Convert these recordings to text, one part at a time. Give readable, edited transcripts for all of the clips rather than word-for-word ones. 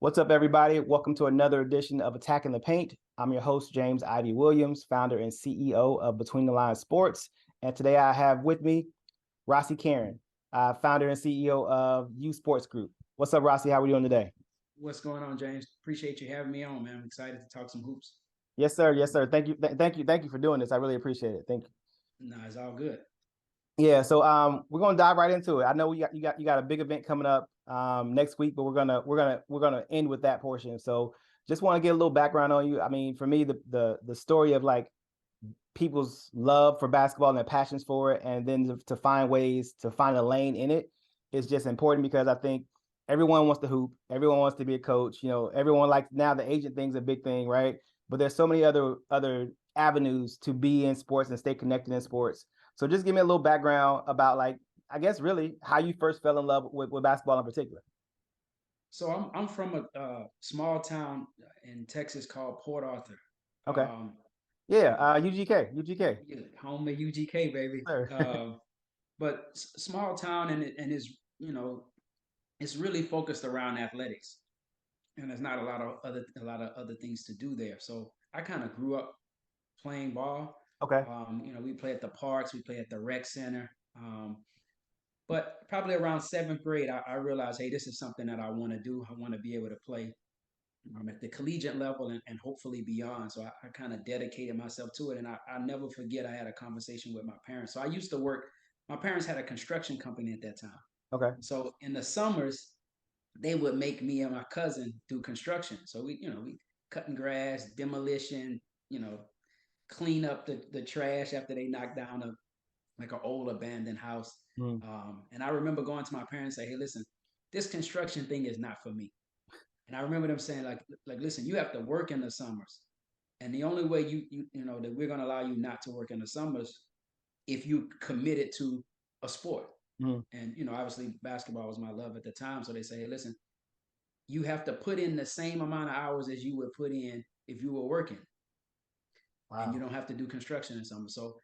What's up, everybody? Welcome to another edition of Attacking the Paint. I'm your host, James Ivy Williams, founder and CEO of Between the Lines Sports. And today I have with me Rhossi Carron, founder and CEO of U Sports Group. What's up, Rhossi? How are we doing today? What's going on, James? Appreciate you having me on, man. I'm excited to talk some hoops. Yes, sir. Yes, sir. Thank you. Thank you for doing this. I really appreciate it. Thank you. No, it's all good. Yeah, so we're gonna dive right into it. I know you got a big event coming up next week, but we're gonna end with that portion. So just want to get a little background on you. I mean, for me, the story of like people's love for basketball and their passions for it, and then to find ways to find a lane in it is just important because I think everyone wants to hoop, everyone wants to be a coach. You know, everyone like now the agent thing's a big thing, right? But there's so many other avenues to be in sports and stay connected in sports. So just give me a little background about like I guess really how you first fell in love with basketball in particular. So I'm from a small town in Texas called Port Arthur. Okay. Um, Yeah, uh, UGK. yeah, home of UGK, baby. Sure. But small town and is it's really focused around athletics, and there's not a lot of other things to do there. So I kind of grew up playing ball. Okay. We play at the parks, we play at the rec center. But probably around seventh grade, I realized, hey, this is something that I want to do. I want to be able to play at the collegiate level and hopefully beyond. So I kind of dedicated myself to it. And I never forget, I had a conversation with my parents. So I used to work, my parents had a construction company at that time. Okay. So in the summers, they would make me and my cousin do construction. So we cutting grass, demolition, you know, clean up the trash after they knocked down like an old abandoned house. Mm. And I remember going to my parents and say, "Hey, listen, this construction thing is not for me." And I remember them saying, listen, you have to work in the summers, and the only way that we're going to allow you not to work in the summers if you committed to a sport. Mm. And obviously, basketball was my love at the time. So they say, "Hey, listen, you have to put in the same amount of hours as you would put in if you were working, and you Wow. don't have to do construction in summer." So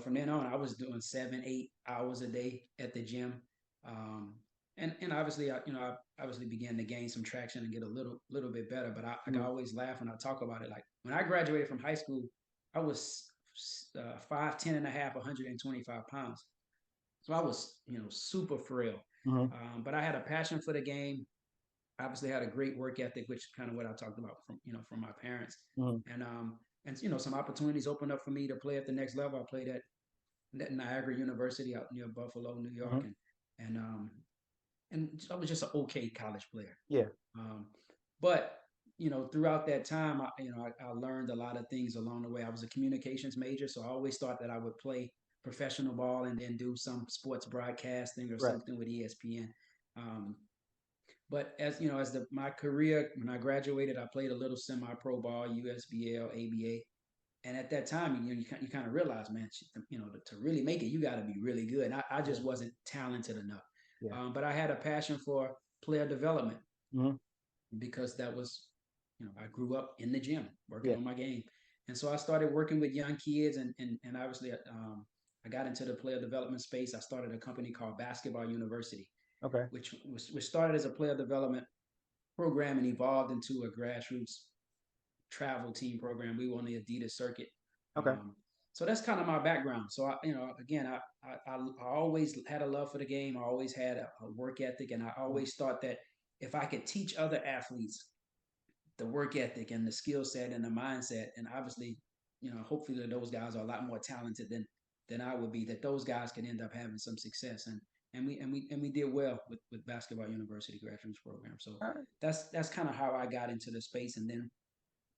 from then on, I was doing 7, 8 hours a day at the gym, and obviously, I obviously began to gain some traction and get a little bit better. But I Mm. always laugh when I talk about it. Like when I graduated from high school, I was 5'10" and a half, 125 pounds. So I was super frail, Mm-hmm. but I had a passion for the game. Obviously, had a great work ethic, which is kind of what I talked about from my parents, Mm-hmm. and some opportunities opened up for me to play at the next level. I played at Niagara University out near Buffalo, New York, Mm-hmm. and um, and I was just an okay college player. Yeah. Um, but throughout that time, I learned a lot of things along the way. I was a communications major, so I always thought that I would play professional ball and then do some sports broadcasting or Right. something with ESPN. Um, but as my career, when I graduated, I played a little semi-pro ball, USBL, ABA, and at that time, you kind of realize, man, to really make it, you got to be really good. And I Yeah. just wasn't talented enough. Yeah. But I had a passion for player development Mm-hmm. because that was, I grew up in the gym working Yeah. on my game, and so I started working with young kids, and obviously, I got into the player development space. I started a company called Basketball University, Okay. which started as a player development program and evolved into a grassroots travel team program. We were on the Adidas circuit. Okay. Um, so that's kind of my background. So again, I always had a love for the game. I always had a work ethic, and I Mm. always thought that if I could teach other athletes the work ethic and the skill set and the mindset, and obviously, hopefully those guys are a lot more talented than I would be. That those guys can end up having some success, and we did well with Basketball University grassroots program. So All right. that's kind of how I got into the space, and then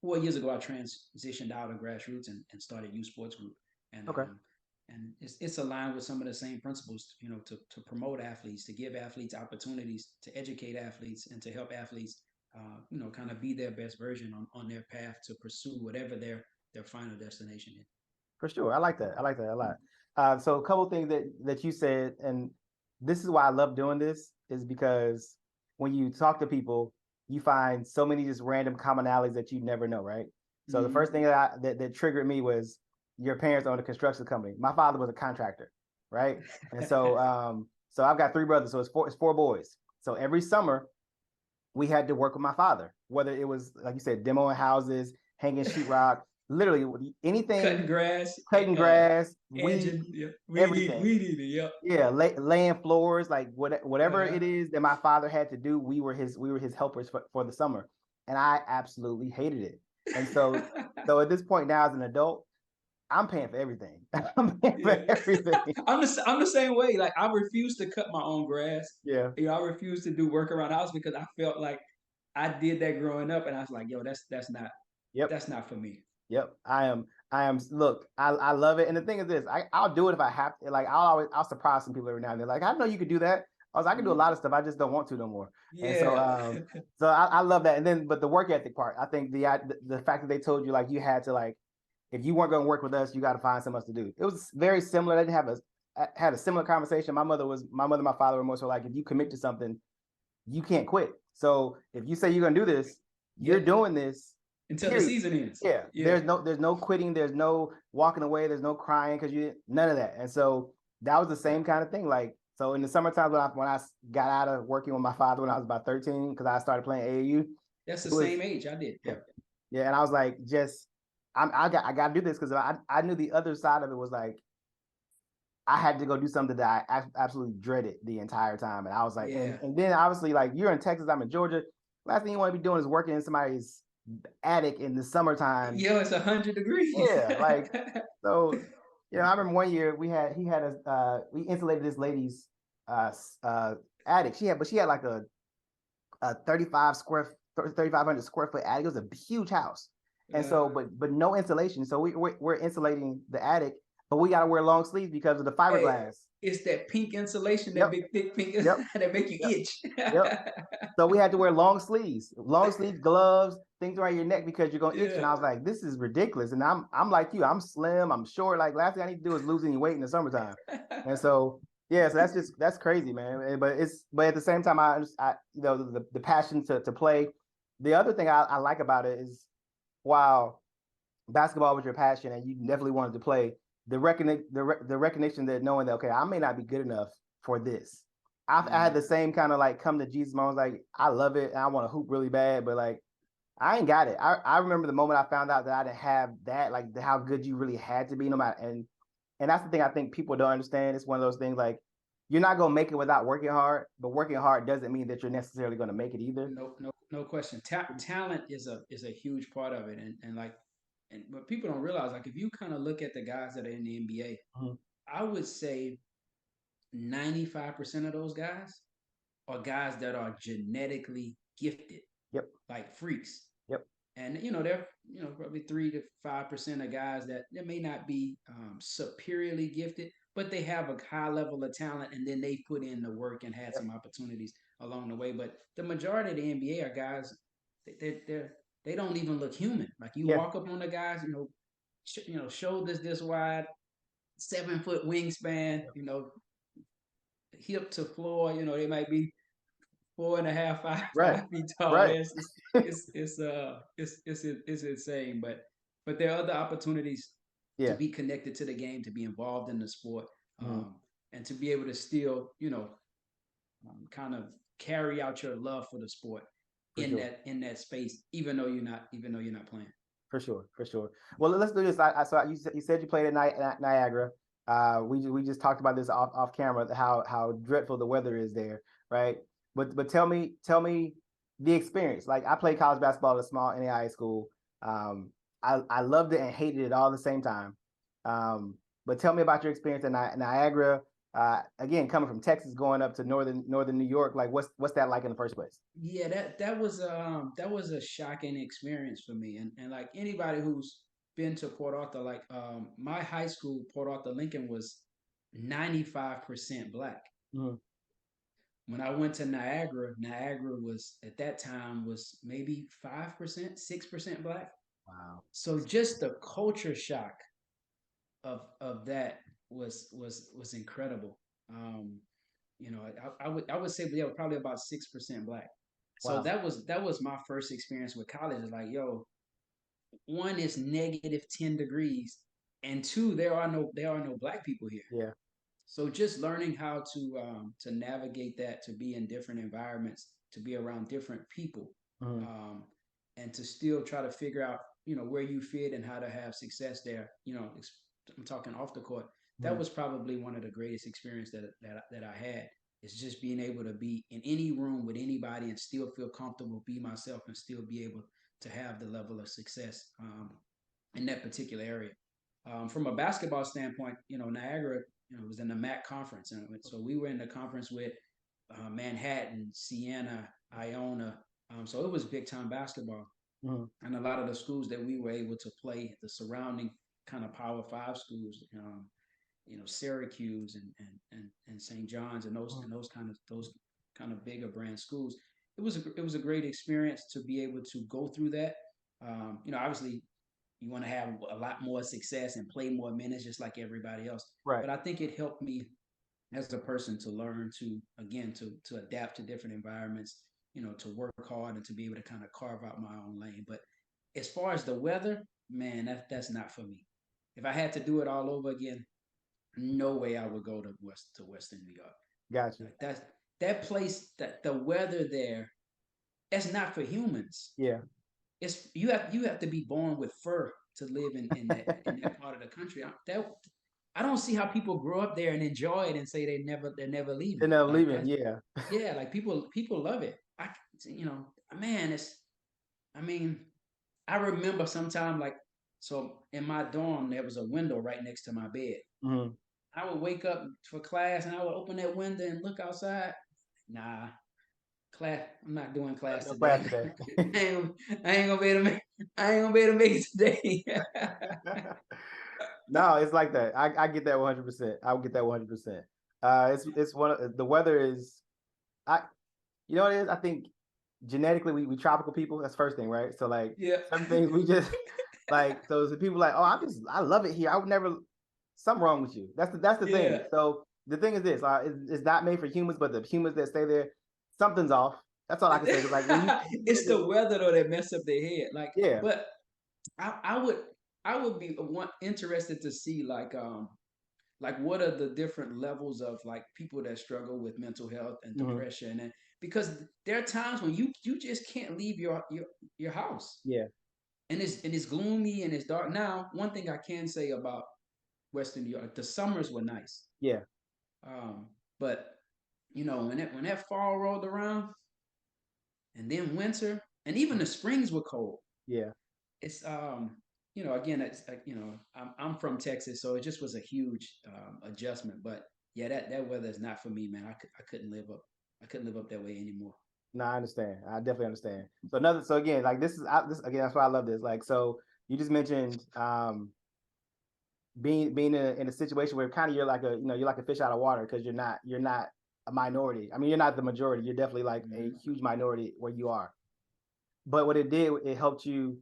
4 years ago, I transitioned out of grassroots and started U Sports Group, and Okay. um, and it's aligned with some of the same principles, to promote athletes, to give athletes opportunities, to educate athletes, and to help athletes, kind of be their best version on their path to pursue whatever their final destination is. For sure. I like that. I like that a lot. So a couple things that you said, and this is why I love doing this, is because when you talk to people, you find so many just random commonalities that you never know, right? So the first Mm-hmm. thing that triggered me was your parents owned a construction company. My father was a contractor, right? And so so I've got three brothers, so it's four boys. So every summer we had to work with my father, whether it was, like you said, demoing houses, hanging sheetrock, literally anything, Cutting grass, cutting grass, edging, weed, yeah, everything. weed eater, yep. Yeah, laying floors, like whatever Uh-huh. it is that my father had to do, we were his helpers for the summer, and I absolutely hated it. And so at this point now as an adult, I'm paying for everything. I'm paying for Yeah, everything. I'm the same way. Like I refuse to cut my own grass. Yeah. You know, I refuse to do work around the house because I felt like I did that growing up, and I was like, yo, Yep. that's not for me. Yep. I am look, I love it. And the thing is this, I'll do it if I have to. Like I'll surprise some people every now and then. Like, I know you could do that. I can do a lot of stuff. I just don't want to no more. And so Yeah. so I love that. And then but the work ethic part, I think the fact that they told you like you had to like if you weren't going to work with us, you got to find something else to do. It was very similar. They didn't have a I had a similar conversation. My mother, my father were more so like if you commit to something, you can't quit. So if you say you're gonna do this, you're Yep. doing this. Until the Period. season ends. Yeah. Yeah. There's no quitting. There's no walking away. There's no crying because you none of that. And so that was the Yeah. same kind of thing. Like so in the summertime when I got out of working with my father when I was about 13 because I started playing AAU, That's the it was same age I did. yeah Yep. yeah. And I was like just I got to do this because I knew the other side of it was like I had to go do something that I absolutely dreaded the entire time. And I was like, Yeah. and then obviously, like you're in Texas, I'm in Georgia. Last thing you want to be doing is working in somebody's attic in the summertime. Yo, it's 100 degrees. Yeah, like so. You know, I remember one year he had a we insulated this lady's uh uh attic. She had like a 3,500 square foot attic. It was a huge house, and so but no insulation. So we're insulating the attic, but we got to wear long sleeves because of the Hey, fiberglass. it's that pink insulation, that Yep, big thick pink yep, that make you yep, itch. yep. So we had to wear long sleeves, gloves, things around your neck because you're gonna itch. And Yeah. I was like, this is ridiculous. And I'm like you, I'm slim, I'm short. Like last thing I need to do is lose any weight in the summertime. And so yeah, so that's crazy, man. But at the same time, I you know the passion to play. The other thing I like about it is while basketball was your passion and you definitely wanted to play, the recognition that knowing that okay, I may not be good enough for this. I had the same kind of like come to Jesus moment. I was like, I love it and I want to hoop really bad, but like I ain't got it. I remember the moment I found out that I didn't have that, like how good you really had to be, no matter. And that's the thing I think people don't understand. It's one of those things like you're not gonna make it without working hard, but working hard doesn't mean that you're necessarily gonna make it either. No question. Talent is a huge part of it, and like, and what people don't realize, like, if you kind of look at the guys that are in the NBA, Mhm. I would say 95% of those guys are guys that are genetically gifted, Yep. like freaks. Yep. And they're probably 3 to 5% of guys that may not be superiorly gifted, but they have a high level of talent, and then they put in the work and had Yep. some opportunities along the way. But the majority of the NBA are guys they don't even look human. Like you Yeah. walk up on the guys, shoulders this wide, 7 foot wingspan, Yep. hip to floor. They might be 4.5, Right. 5 feet tall. Right. It's insane. But there are other opportunities to Yeah. be connected to the game, to be involved in the sport, Mhm. and to be able to still, kind of carry out your love for the sport For sure. in that space, even though you're not playing. For sure, for sure. Well, let's do this. You said you played at Niagara. We just talked about this off camera how dreadful the weather is there, right? But tell me the experience. Like I played college basketball at a small NAIA school. I loved it and hated it all at the same time. But tell me about your experience at Niagara. Again, coming from Texas, going up to northern New York. Like what's that like in the first place? Yeah, that was a shocking experience for me, and like anybody who's been to Port Arthur, like my high school, Port Arthur Lincoln, was 95% black. Mhm. When I went to Niagara, Niagara was at that time was maybe 5%, 6% black. Wow. So just the culture shock of that was incredible. Um, I would say yeah, probably about 6% black. So Wow. that was my first experience with college. It's like, yo, one is -10 degrees, and two, there are no black people here. Yeah. So just learning how to navigate that, to be in different environments, to be around different people, Mhm. um, and to still try to figure out, where you fit and how to have success there. I'm talking off the court. That Mhm. was probably one of the greatest experience that I had. Is just being able to be in any room with anybody and still feel comfortable, be myself, and still be able to have the level of success in that particular area. From a basketball standpoint, Niagara, was in the MAC conference, and so we were in the conference with Manhattan, Siena, Iona. So it was big time basketball, Mhm. and a lot of the schools that we were able to play, the surrounding kind of Power Five schools, Syracuse and St. John's and those Mhm. and those kind of bigger brand schools. It was a great experience to be able to go through that. Obviously you want to have a lot more success and play more minutes just like everybody else. Right. But I think it helped me as a person to learn to again to adapt to different environments, to work hard and to be able to kind of carve out my own lane. But as far as the weather, man, that's not for me. If I had to do it all over again, no way I would go to Western New York. Gotcha. Like that place, that the weather there, that's not for humans. Yeah. It's you have to be born with fur to live in that part of the country. I don't see how people grow up there and enjoy it and say they're never leaving. End up Like leaving. that's Yeah. yeah, like people love it. Man, it's I mean, I remember sometime like so in my dorm there was a window right next to my bed. Mhm. I would wake up for class and I would open that window and look outside. Nah, class. I'm not doing class No class today. today. I ain't, I ain't gonna be able to make. I ain't gonna be able to make it today. No, it's like that. I get that 100%. I would get that 100%. It's one of the weather is I you know what it is? I think genetically we tropical people. That's first thing, right? So like Yeah. some things we just like so the people like, oh, I love it here. I would never something wrong with you. That's the thing. Yeah. So the thing is this, it's not made for humans, but the humans that stay there, something's off. That's all I can say. Because like when you It's the weather though that mess up their head. Like, yeah, but I would be interested to see like what are the different levels of like people that struggle with mental health and mhm, depression, and because there are times when you just can't leave your house, yeah, and it's gloomy and it's dark. Now, one thing I can say about Western New York, the summers were nice. yeah, But when that fall rolled around and then winter and even the springs were cold. yeah. It's again, it's I'm from Texas, so it just was a huge adjustment. But yeah, that weather is not for me, man. I couldn't live up. I couldn't live up that way anymore. No, I understand. I definitely understand. So again, like this again, that's why I love this. Like so you just mentioned being in a situation where kind of you're like you're like a fish out of water because you're not a minority. I mean, you're not the majority. You're definitely like a Mm-hmm. huge minority where you are. But what it did, it helped you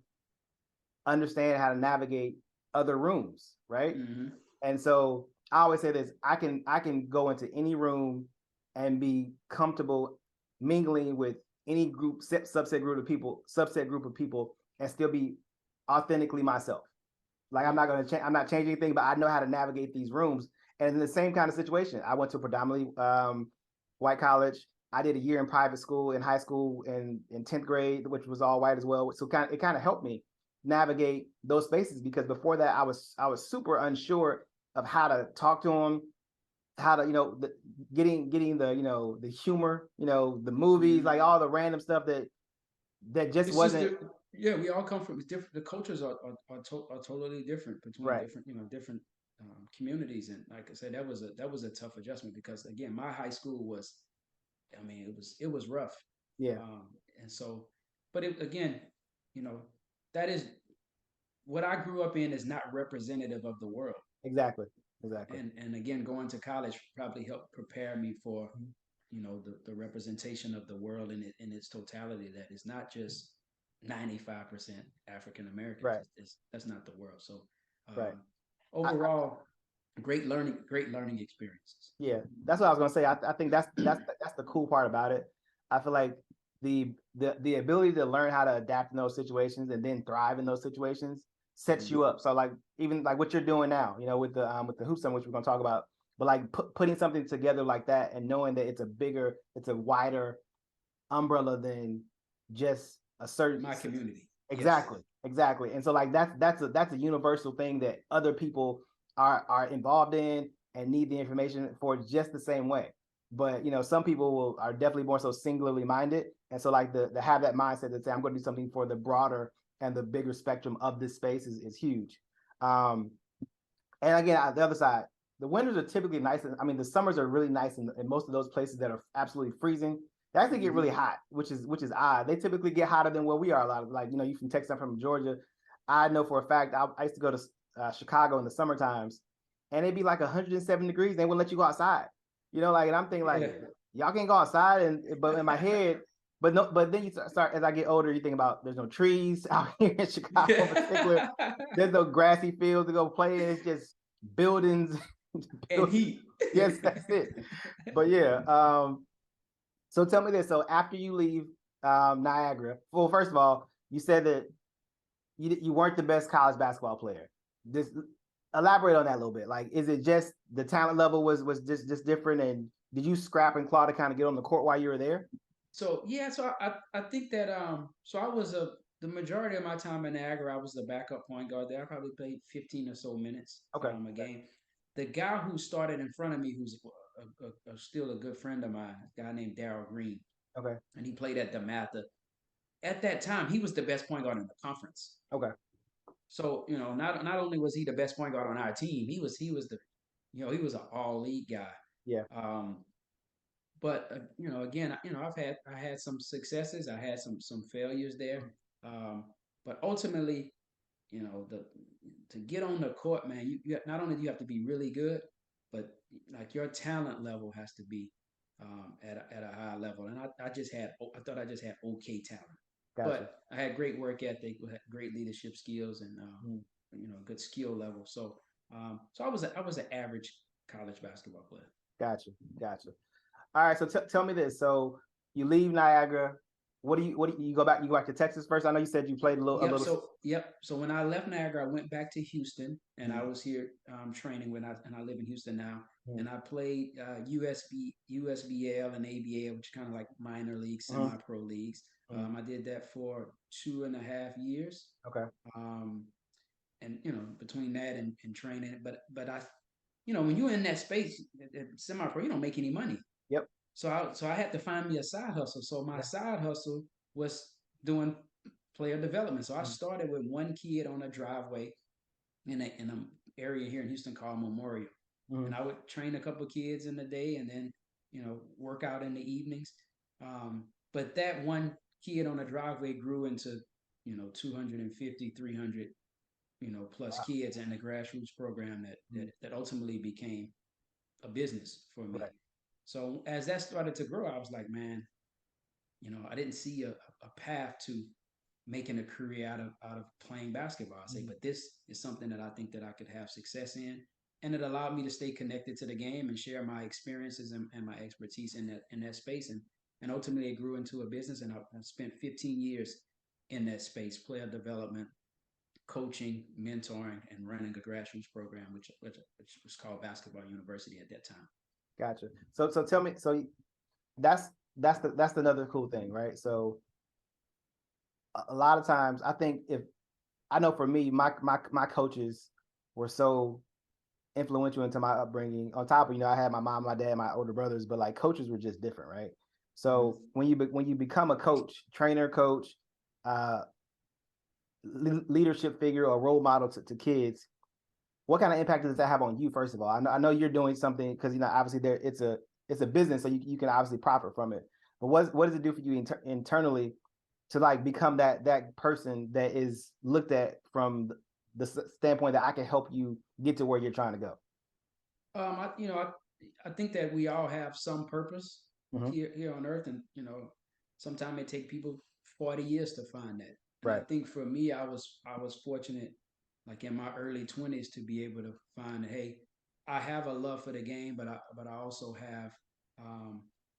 understand how to navigate other rooms, right? Mm-hmm. And so I always say this: I can go into any room and be comfortable mingling with any subset group of people, and still be authentically myself. Like I'm Yep. not gonna change. I'm not changing anything, but I know how to navigate these rooms. And in the same kind of situation, I went to a predominantly white college. I did a year in private school in high school and in 10th grade, which was all white as well. So it kind of helped me navigate those spaces because before that I was super unsure of how to talk to them, how to getting the the humor, the movies, Mm-hmm. like all the random stuff that just It's just wasn't that, yeah, we all come from different. The cultures are totally different between right. different communities, and like I said, that was a tough adjustment because again, my high school was, I mean, it was rough, Yeah, um, and so, but again, you know, that is what I grew up in is not representative of the world, exactly, exactly. and again, going to college probably helped prepare me for the representation of the world in its totality, that is not just 95% African Americans. Right, That's not the world. So right. um, I, overall, great learning experiences. yeah, that's what I was gonna say. I think that's the cool part about it. I feel like the ability to learn how to adapt in those situations and then thrive in those situations sets Mm-hmm. you up. So like even like what you're doing now, with the Hoop Summit, which we're gonna talk about. but like putting something together like that and knowing that it's a wider umbrella than just a certain My community. Yes. exactly. And so like that's a universal thing that other people are involved in and need the information for just the same way. But some people are definitely more so singularly minded, and so like the have that mindset that say I'm going to do something for the broader and the bigger spectrum of this space is huge. um and again, the other side, the winters are typically nice. I mean, the summers are really nice in most of those places that are absolutely freezing. They actually get really hot, which is odd. They typically get hotter than where we are a lot. Like, you from Texas, I'm from Georgia. I know for a fact I used to go to Chicago in the summer times, and it'd be like 107 degrees. They wouldn't let you go outside. Like, and I'm thinking like, y'all can't go outside. But in my head, but no, but then you start as I get older, you think about there's no trees out here in Chicago in particular. There's no grassy fields to go play in. It's just buildings. And heat. Yes, that's it. But yeah, so tell me this. So after you leave Niagara, well, first of all, you said that you weren't the best college basketball player. Just elaborate on that a little bit. Like, is it just the talent level was just different, and did you scrap and claw to kind of get on the court while you were there? So yeah, so I think that so I was the majority of my time in Niagara, I was the backup point guard there. I probably played 15 or so minutes Okay. a game. The guy who started in front of me, who's still a good friend of mine, a guy named Daryl Green, Okay. and he played at DeMatha. At that time, he was the best point guard in the conference. Okay. So not only was he the best point guard on our team, he was the he was an all league guy. Yeah. But again, I had some successes, I had some failures there, but ultimately, the to get on the court, man, you not only do you have to be really good, but like your talent level has to be at a high level. And I thought I just had okay talent, Gotcha. but I had great work ethic, great leadership skills, and good skill level. So I was an average college basketball player. Gotcha. All right, so tell me this. So you leave Niagara. What do you go back? You go back to Texas first? I know you said you played a little. So when I left Niagara, I went back to Houston, and I was here training and I live in Houston now. And I played USBL and ABL, which are kind of like minor leagues, semi-pro leagues. I did that for 2.5 years. Okay. And between that and training, but I, when you're in that space, semi-pro, you don't make any money. Yep. So I had to find me a side hustle. So my side hustle was doing player development. So I started with one kid on a driveway in an area here in Houston called Memorial. And I would train a couple of kids in the day and then, work out in the evenings. But that one kid on the driveway grew into, 250, 300, plus kids in the grassroots program that ultimately became a business for me. Right. So as that started to grow, I was like, man, I didn't see a path to making a career out of playing basketball. I say, but this is something that I think that I could have success in. And it allowed me to stay connected to the game and share my experiences and my expertise in that space. And ultimately it grew into a business, and I spent 15 years in that space, player development, coaching, mentoring, and running a grassroots program, which was called Basketball University at that time. Gotcha. So tell me, so that's another cool thing, right? So a lot of times I think I know for me, my coaches were so influential into my upbringing. On top of, I had my mom, my dad, my older brothers, but like coaches were just different, right? So when you become a coach, trainer, coach, leadership figure or role model to kids, what kind of impact does that have on you? First of all, I know you're doing something because obviously it's a business, so you can obviously profit from it. But what does it do for you internally to like become that person that is looked at from the standpoint that I can help you get to where you're trying to go? I think that we all have some purpose here on earth, and sometimes it take people 40 years to find that. And right. I think for me, I was fortunate, like in my early 20s, to be able to find, hey, I have a love for the game, but I also have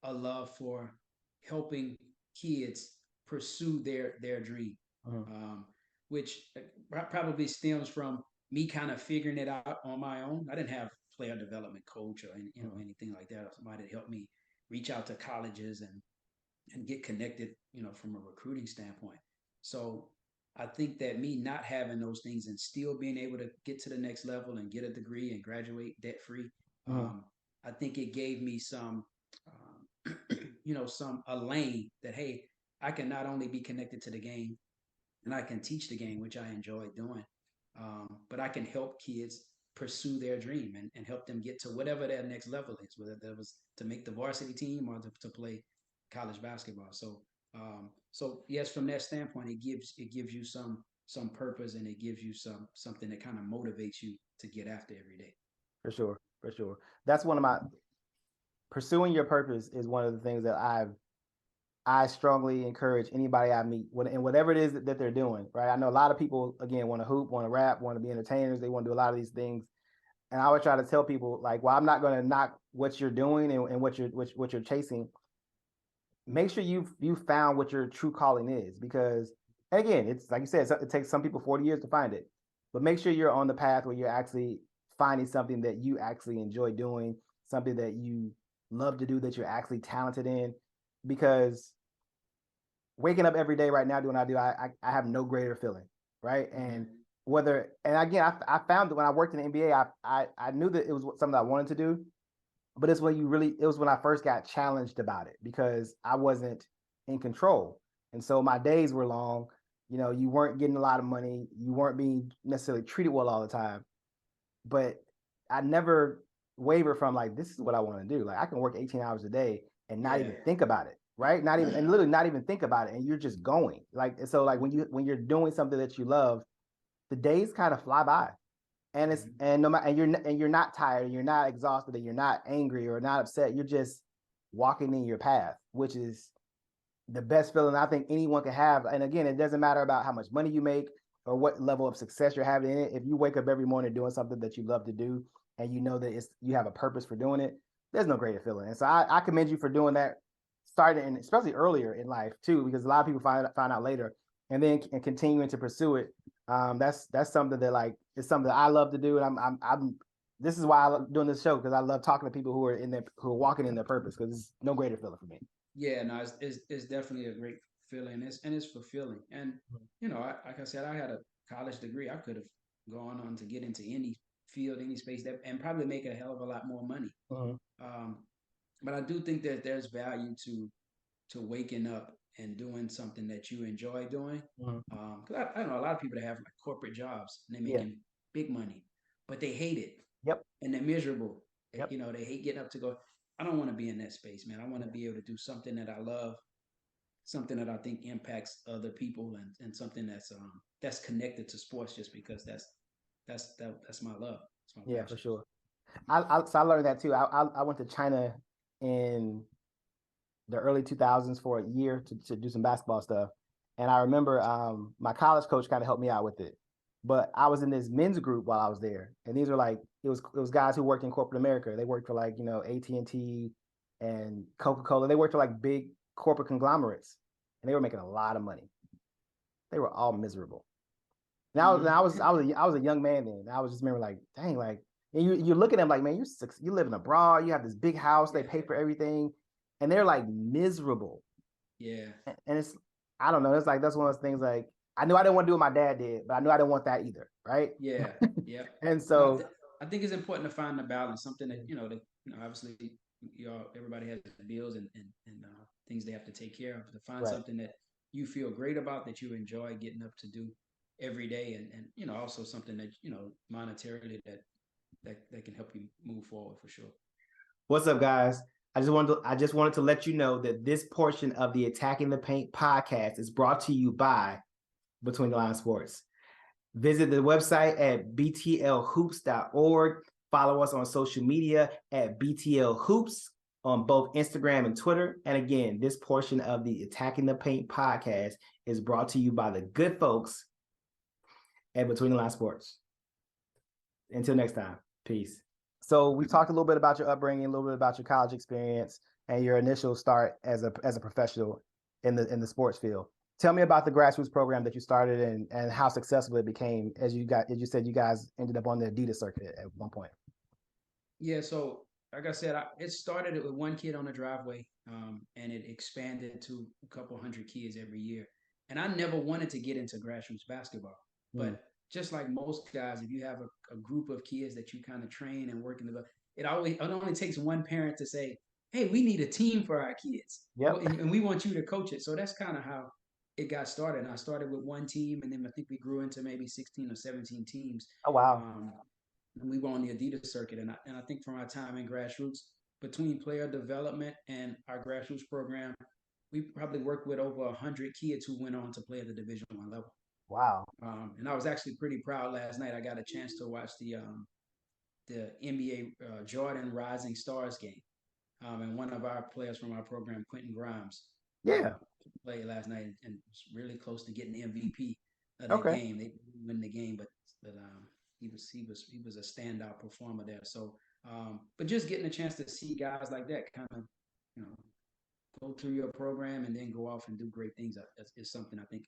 a love for helping kids pursue their dream, which probably stems from me kind of figuring it out on my own. I didn't have player development coach or anything like that, or somebody to help me reach out to colleges and get connected, from a recruiting standpoint. So I think that me not having those things and still being able to get to the next level and get a degree and graduate debt free, I think it gave me some, a lane that, hey, I can not only be connected to the game and I can teach the game, which I enjoy doing, but I can help kids pursue their dream and help them get to whatever their next level is, whether that was to make the varsity team or to play college basketball. So yes, from that standpoint, it gives you some purpose, and it gives you something that kind of motivates you to get after every day. For sure, for sure. That's one of my pursuing your purpose is one of the things that I strongly encourage anybody I meet, and whatever it is that they're doing, right? I know a lot of people, again, want to hoop, want to rap, want to be entertainers. They want to do a lot of these things. And I would try to tell people, like, well, I'm not going to knock what you're doing and what you're chasing. Make sure you've found what your true calling is, because, and again, it's like you said, it takes some people 40 years to find it, but make sure you're on the path where you're actually finding something that you actually enjoy doing, something that you love to do, that you're actually talented in. Because waking up every day right now doing what I do, I have no greater feeling, right? And again, I found that when I worked in the NBA, I knew that it was something I wanted to do, but it was when I first got challenged about it, because I wasn't in control. And so my days were long, you weren't getting a lot of money, you weren't being necessarily treated well all the time, but I never wavered from, like, this is what I want to do. Like, I can work 18 hours a day and not even think about it, right? Not even, and literally not even think about it, and you're just going. Like, so, like, when you're doing something that you love, the days kind of fly by, and it's and no matter, and you're not tired, and you're not exhausted, and you're not angry or not upset. You're just walking in your path, which is the best feeling I think anyone can have. And again, it doesn't matter about how much money you make or what level of success you're having in it. If you wake up every morning doing something that you love to do, and you know that you have a purpose for doing it, there's no greater feeling. And so I commend you for doing that, starting, especially earlier in life too, because a lot of people find out later, and then continuing to pursue it. That's something that, like, it's something that I love to do, and I'm this is why I love doing this show, because I love talking to people who are walking in their purpose, because it's no greater feeling for me. Yeah, no, it's definitely a great feeling. It's fulfilling. And like I said, I had a college degree. I could have gone on to get into any field, any space, and probably make a hell of a lot more money. But I do think that there's value to waking up and doing something that you enjoy doing. Because I know a lot of people that have, like, corporate jobs and they're making big money, but they hate it. And they're miserable. They hate getting up to go. I don't want to be in that space, man. I want to be able to do something that I love, something that I think impacts other people, and something that's connected to sports, just because that's my love. That's my passion. For sure. So I learned that too. I went to China in the early 2000s for a year to do some basketball stuff. And I remember my college coach kind of helped me out with it. But I was in this men's group while I was there. And these were like, it was guys who worked in corporate America. They worked for, like, AT&T and Coca-Cola. They worked for, like, big corporate conglomerates. And they were making a lot of money. They were all miserable. Now I was a young man then. I was just remember, like, dang, like, and you're looking at them like, man, you're living abroad. You have this big house. They pay for everything. And they're, like, miserable. Yeah. And it's, I don't know. It's like, that's one of those things, like, I knew I didn't want to do what my dad did, but I knew I didn't want that either. Right. Yeah. Yeah. And so I think it's important to find the balance, something that, obviously, everybody has bills and things they have to take care of, to find something that you feel great about, that you enjoy getting up to do every day. And also something that, monetarily that can help you move forward, for sure. What's up, guys? I just wanted to let you know that this portion of the Attacking the Paint podcast is brought to you by Between the Lines Sports. Visit the website at btlhoops.org. Follow us on social media at btlhoops on both Instagram and Twitter. And again, this portion of the Attacking the Paint podcast is brought to you by the good folks at Between the Lines Sports. Until next time, peace. So we talked a little bit about your upbringing, a little bit about your college experience, and your initial start as a professional in the sports field. Tell me about the Grassroots program that you started and how successful it became. As you said, you guys ended up on the Adidas circuit at one point. Yeah, so like I said, it started with one kid on the driveway, and it expanded to a couple hundred kids every year. And I never wanted to get into grassroots basketball, Mm. but just like most guys, if you have a group of kids that you kind of train and work in the, it only takes one parent to say, "Hey, we need a team for our kids, Yep. and we want you to coach it." So that's kind of how it got started. And I started with one team, and then I think we grew into maybe 16 or 17 teams. Oh wow. Um, and we were on the Adidas circuit. And I think from our time in grassroots, between player development and our grassroots program, we probably worked with over 100 kids who went on to play at the Division 1 level. Wow. And I was actually pretty proud last night. I got a chance to watch the NBA Jordan Rising Stars game. And one of our players from our program, Quentin Grimes, Yeah. played last night and was really close to getting the MVP of that Okay. game. They didn't win the game, but he was a standout performer there. So, but just getting a chance to see guys like that kind of, you know, go through your program and then go off and do great things is something I think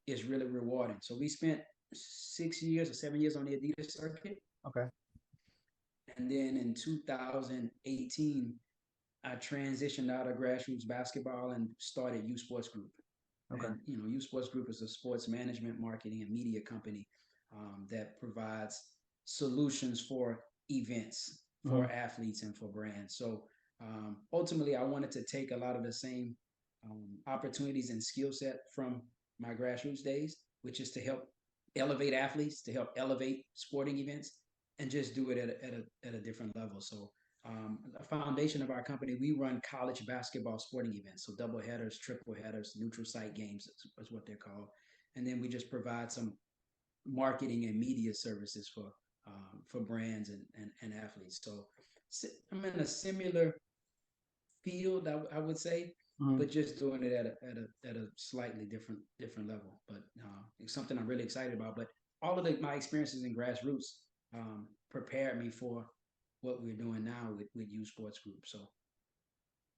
is really rewarding. So we spent 6 years or 7 years on the Adidas circuit, Okay. and then in 2018 I transitioned out of grassroots basketball and started U Sports Group. Okay. And U Sports Group is a sports management, marketing, and media company that provides solutions for events, Hmm. for athletes, and for brands. So ultimately, I wanted to take a lot of the same opportunities and skill set from my grassroots days, which is to help elevate athletes, to help elevate sporting events, and just do it at a different level. So the foundation of our company, we run college basketball sporting events. So double headers, triple headers, neutral site games is what they're called. And then we just provide some marketing and media services for brands and athletes. So I'm in a similar field, I would say, Hmm. but just doing it at a slightly different level. But it's something I'm really excited about. But all of my experiences in grassroots prepared me for what we're doing now with U Sports Group. So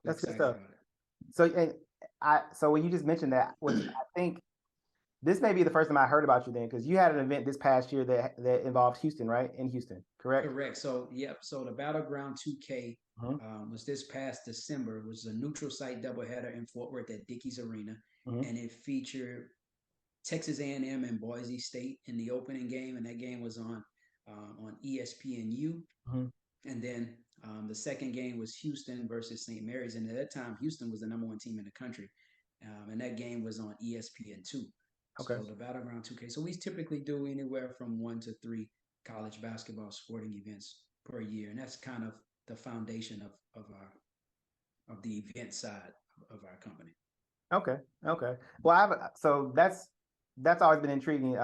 we're That's good excited stuff. about it. So and so when you just mentioned that, which I think this may be the first time I heard about you then, because you had an event this past year that involved Houston, right? In Houston, correct? Correct. So, yep. So the Battleground 2K Hmm. was this past December. It was a neutral site doubleheader in Fort Worth at Dickies Arena, Hmm. and it featured Texas A&M and Boise State in the opening game, and that game was on ESPNU. Hmm. And then the second game was Houston versus St. Mary's, and at that time, Houston was the #1 team in the country, and that game was on ESPN2. Okay. So the Battleground 2K. So we typically do anywhere from 1 to 3 college basketball sporting events per year, and that's kind of the foundation of the event side of our company. Okay. Okay. Well, so that's always been intriguing.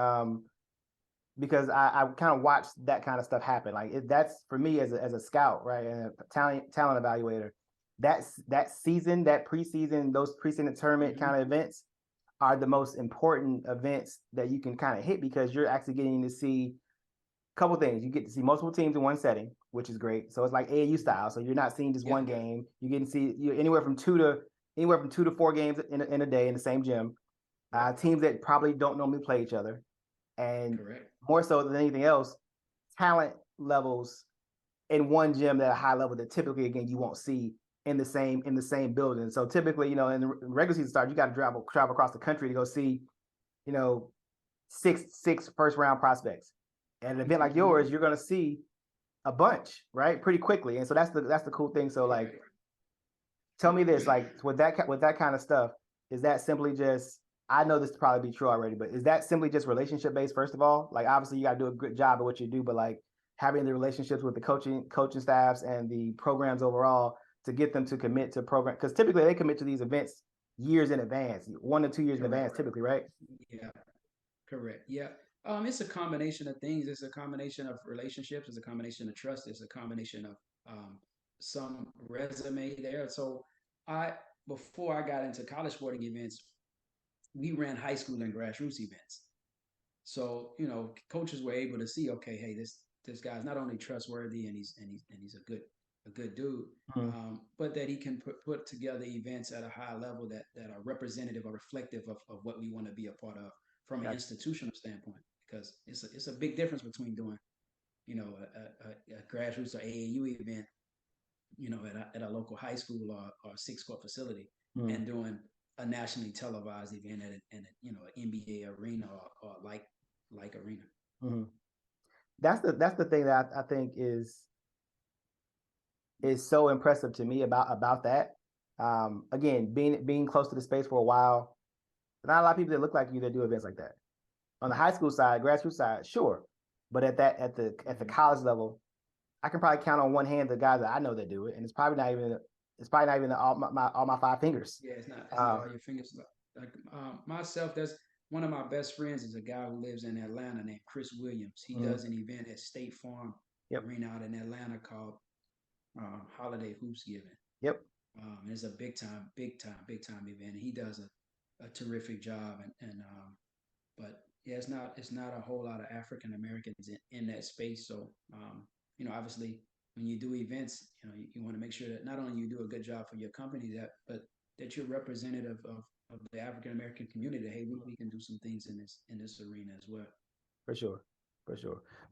Because I kind of watched that kind of stuff happen. Like that's for me as a scout, right, and a talent evaluator. That season, that preseason, those preseason tournament Mm-hmm. kind of events are the most important events that you can kind of hit because you're actually getting to see a couple things. You get to see multiple teams in one setting, which is great. So it's like AAU style. So you're not seeing just Yeah, one game. You get to see you anywhere from 2 to 4 games in a day in the same gym. right. Teams that probably don't normally play each other, and Correct. more so than anything else, talent levels in one gym at a high level that typically again you won't see in the same building. So typically, in the regular season start, you got to travel across the country to go see, you know, six first round prospects. At an event like Mm-hmm. yours, you're gonna see a bunch, right? Pretty quickly. And so that's the cool thing. So like Correct. tell me this, like with that kind of stuff, is that simply just I know this to probably be true already, but is that simply just relationship based, first of all? Like obviously you gotta do a good job at what you do, but like having the relationships with the coaching staffs and the programs overall to get them to commit to program because typically they commit to these events years in advance, 1 to 2 years in Correct. advance, typically, right? Yeah. Correct. Yeah. It's a combination of things. It's a combination of relationships. It's a combination of trust. It's a combination of some resume there. So I, before I got into college sporting events, we ran high school and grassroots events. So coaches were able to see, okay, hey, this guy's not only trustworthy and he's a good dude, Mhm. but that he can put together events at a high level that are representative or reflective of what we want to be a part of from an Gotcha. institutional standpoint. Because it's a big difference between doing a grassroots or AAU event, at a local high school or six-court facility, Mm. and doing a nationally televised event at an NBA arena or like arena. Mm-hmm. That's the thing that I think is so impressive to me about that. Again, being close to the space for a while, not a lot of people that look like you that do events like that. On the high school side, grassroots side, sure, but at the college level, I can probably count on one hand the guys that I know that do it, and it's probably not even all my five fingers. Yeah, it's not all your fingers. Like myself, that's one of my best friends is a guy who lives in Atlanta named Chris Williams. He does an event at State Farm Arena out in Atlanta called Holiday Hoops Giving. Yep. It's a big time event. He does a terrific job, but yeah, it's not a whole lot of African Americans in that space. So obviously, when you do events, you want to make sure that not only you do a good job for your company, but that you're representative of the African American community. Hey, we can do some things in this arena as well. For sure.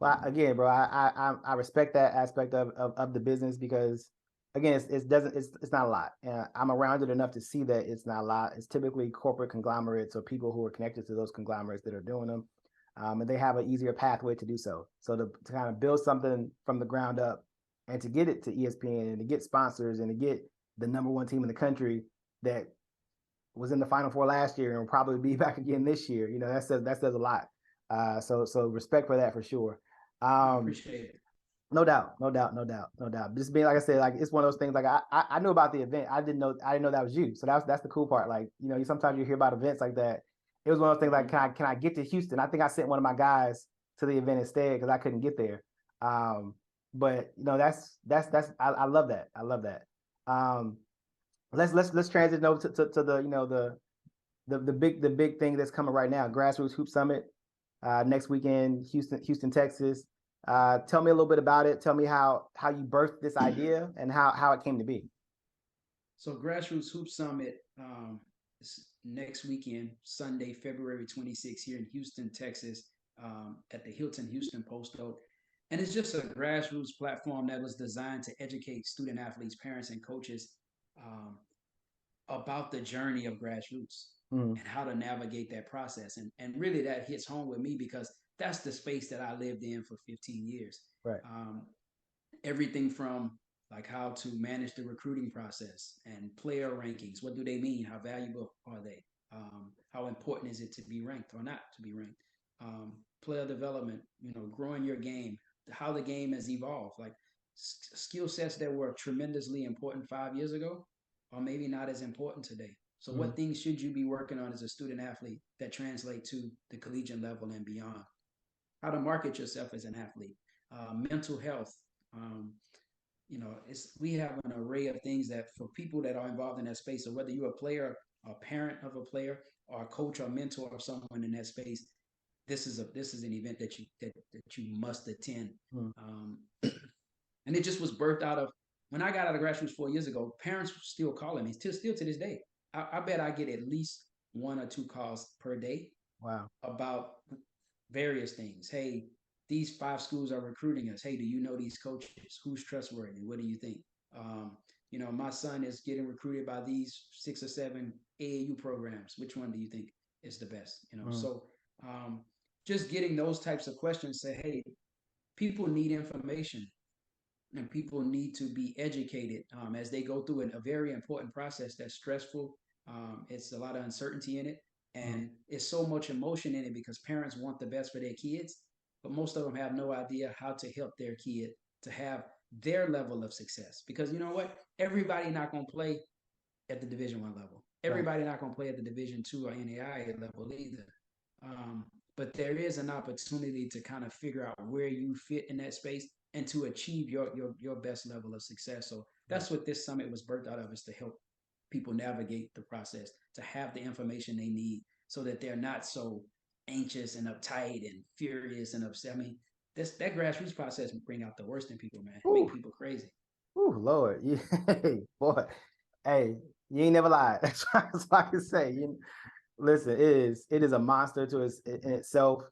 Well, again, bro, I respect that aspect of the business because, again, it's not a lot. And I'm around it enough to see that it's not a lot. It's typically corporate conglomerates or people who are connected to those conglomerates that are doing them, and they have an easier pathway to do so. So to kind of build something from the ground up and to get it to ESPN and to get sponsors and to get the #1 team in the country that was in the Final Four last year and will probably be back again this year, that says a lot. So respect for that for sure. I appreciate it. No doubt. Just being, like I said, like it's one of those things. Like I knew about the event. I didn't know that was you. So that's the cool part. Like sometimes you hear about events like that. It was one of those things like can I get to Houston? I think I sent one of my guys to the event instead because I couldn't get there. But that's I love that. Let's transition over to the big thing that's coming right now. Grassroots Hoop Summit. Next weekend, Houston, Texas. Tell me a little bit about it. Tell me how you birthed this idea and how it came to be. So Grassroots Hoop Summit is next weekend, Sunday, February 26th, here in Houston, Texas, at the Hilton Houston Post Oak. And it's just a grassroots platform that was designed to educate student athletes, parents, and coaches about the journey of grassroots. And how to navigate that process. And really that hits home with me because that's the space that I lived in for 15 years. Right. Everything from like how to manage the recruiting process and player rankings. What do they mean? How valuable are they? How important is it to be ranked or not to be ranked? Player development, growing your game, how the game has evolved. Like skill sets that were tremendously important 5 years ago are maybe not as important today. So what things should you be working on as a student athlete that translate to the collegiate level and beyond? How to market yourself as an athlete, mental health. We have an array of things that for people that are involved in that space, so whether you're a player, a parent of a player, or a coach or mentor of someone in that space, this is an event that you must attend. And it just was birthed out of when I got out of Grassroots 4 years ago. Parents were still calling me, still to this day. I bet I get at least 1 or 2 calls per day. Wow. About various things. Hey, these 5 schools are recruiting us. Hey, do you know these coaches? Who's trustworthy? What do you think? My son is getting recruited by these 6 or 7 AAU programs. Which one do you think is the best? So just getting those types of questions say, hey, people need information. And people need to be educated as they go through a very important process that's stressful. It's a lot of uncertainty in it. And it's so much emotion in it because parents want the best for their kids, but most of them have no idea how to help their kid to have their level of success. Because you know what? Everybody not going to play at the Division I level. Everybody not going to play at the Division II or NAIA level either. But there is an opportunity to kind of figure out where you fit in that space and to achieve your best level of success. So that's what this summit was birthed out of, is to help people navigate the process, to have the information they need so that they're not so anxious and uptight and furious and upset. I mean, that grassroots process bring out the worst in people, man. Make people crazy. Oh, Lord. Hey, boy. Hey, you ain't never lied. That's what I can say. Listen, it is a monster in itself.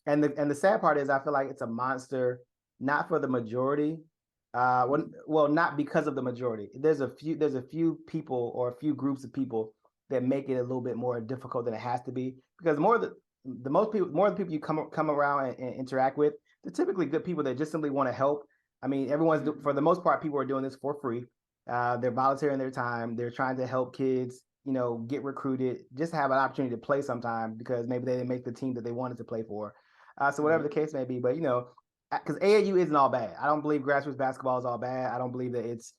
And the sad part is I feel like it's a monster, not for the majority. Well, not because of the majority. There's a few people or a few groups of people that make it a little bit more difficult than it has to be, because more of the people you come around and interact with, they're typically good people that just simply want to help. I mean, for the most part, people are doing this for free. They're volunteering their time. They're trying to help kids, get recruited, just have an opportunity to play sometime because maybe they didn't make the team that they wanted to play for. So whatever the case may be, but because AAU isn't all bad. I don't believe grassroots basketball is all bad. I don't believe that it's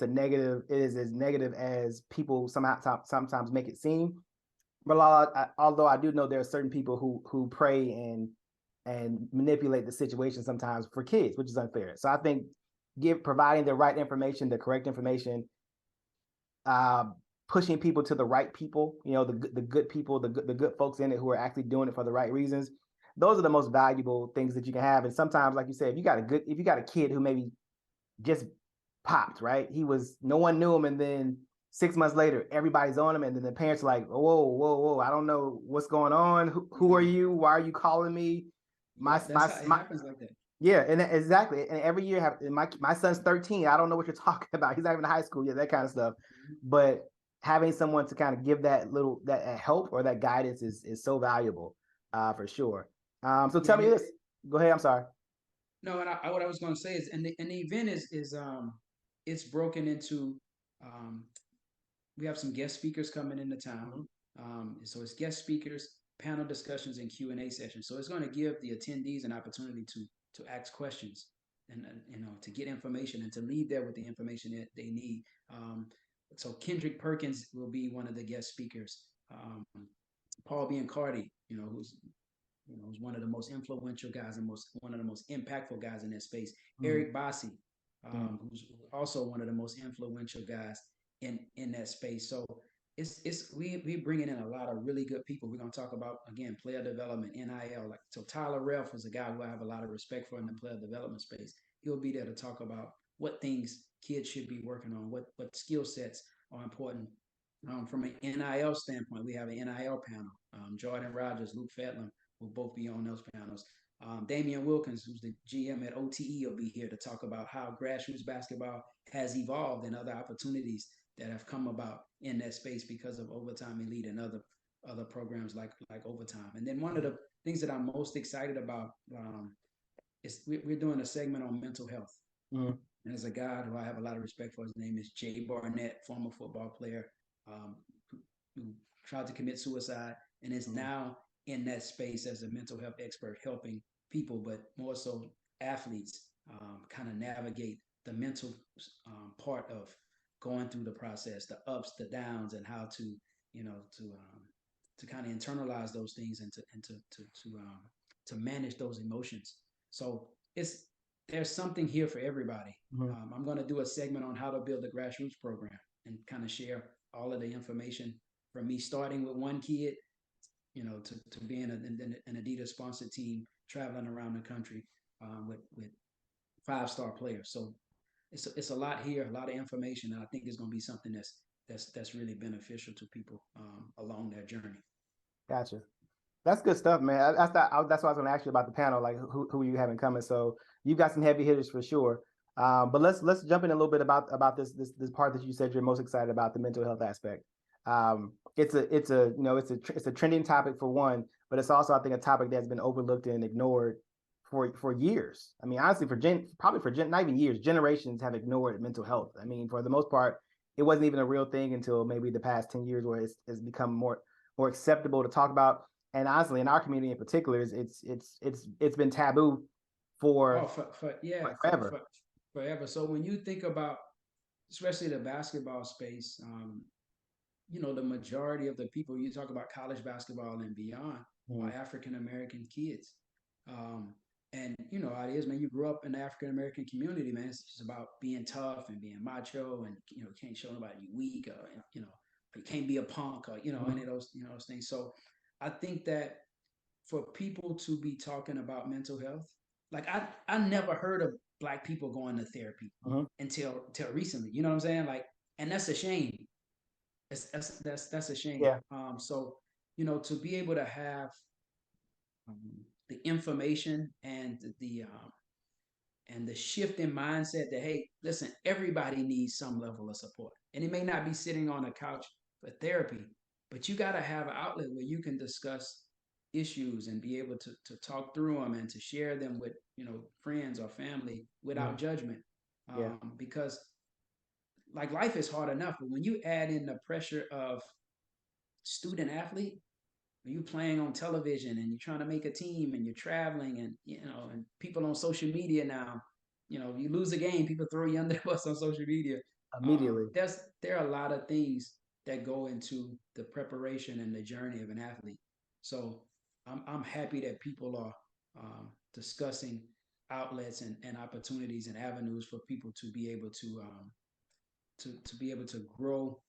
a negative. It is as negative as people sometimes make it seem. But although I do know there are certain people who pray and manipulate the situation sometimes for kids, which is unfair. So I think providing the right information, the correct information, uh, pushing people to the right people, the good people, the good folks in it who are actually doing it for the right reasons. Those are the most valuable things that you can have. And sometimes, like you said, if you got a kid who maybe just popped, right? No one knew him, and then 6 months later, everybody's on him, and then the parents are like, whoa, whoa, whoa, I don't know what's going on. Who are you? Why are you calling me? That's how it happens like that. Yeah, and exactly. And every year, my son's 13. I don't know what you're talking about. He's not even in high school yet, that kind of stuff. But having someone to kind of give that help or that guidance is so valuable, for sure. So tell me this. Go ahead. I'm sorry. No, and what I was going to say is, and the event is it's broken into, we have some guest speakers coming into town. So it's guest speakers, panel discussions, and Q&A sessions. So it's going to give the attendees an opportunity to ask questions and to get information and to leave there with the information that they need. So Kendrick Perkins will be one of the guest speakers. Paul Biancardi, who's one of the most influential guys and one of the most impactful guys in that space. Eric Bossi, who's also one of the most influential guys in that space. So we bringing in a lot of really good people. We're gonna talk about, again, player development, NIL. So Tyler Relf is a guy who I have a lot of respect for in the player development space. He'll be there to talk about what things kids should be working on, what skill sets are important. From an NIL standpoint, we have an NIL panel. Jordan Rogers, Luke Fetlam will both be on those panels. Damian Wilkins, who's the GM at OTE, will be here to talk about how grassroots basketball has evolved and other opportunities that have come about in that space because of Overtime Elite and other programs like Overtime. And then one of the things that I'm most excited about is we're doing a segment on mental health. And there's a guy who I have a lot of respect for. His name is Jay Barnett, former football player, who tried to commit suicide and is now in that space as a mental health expert, helping people, but more so athletes, kind of navigate the mental part of going through the process, the ups, the downs, and how to kind of internalize those things and to manage those emotions. So there's something here for everybody. I'm going to do a segment on how to build a grassroots program and kind of share all of the information from me starting with one kid, to being an Adidas sponsored team, traveling around the country with 5-star players. So it's a lot here, a lot of information, and I think it's going to be something that's really beneficial to people along their journey. Gotcha. That's good stuff, man. That's why I was going to ask you about the panel, like who you having coming. So you've got some heavy hitters for sure. But let's jump in a little bit about this part that you said you're most excited about, the mental health aspect. It's a trending topic for one, but it's also, I think, a topic that's been overlooked and ignored for years. I mean, honestly, not even years, generations have ignored mental health. I mean, for the most part, it wasn't even a real thing until maybe the past 10 years, where it's become more acceptable to talk about. And honestly, in our community in particular, it's been taboo for forever. Forever. So when you think about, especially the basketball space, the majority of the people, you talk about college basketball and beyond, are African American kids. And how it is, man. You grew up in the African American community, man. It's just about being tough and being macho, and can't show nobody you weak, or you can't be a punk, or any of those those things. So I think that for people to be talking about mental health, like I never heard of Black people going to therapy until recently. You know what I'm saying? Like, and that's a shame. That's a shame. Yeah. So to be able to have the information and the shift in mindset that, hey, listen, everybody needs some level of support, and it may not be sitting on a couch for therapy, but you got to have an outlet where you can discuss issues and be able to talk through them and to share them with friends or family without judgment, Yeah. because like life is hard enough, but when you add in the pressure of student athlete, when you're playing on television and you're trying to make a team and you're traveling, and and people on social media now, you lose a game, people throw you under the bus on social media. Immediately. There are a lot of things that go into the preparation and the journey of an athlete. So I'm happy that people are discussing outlets and opportunities and avenues for people to be able to be able to grow,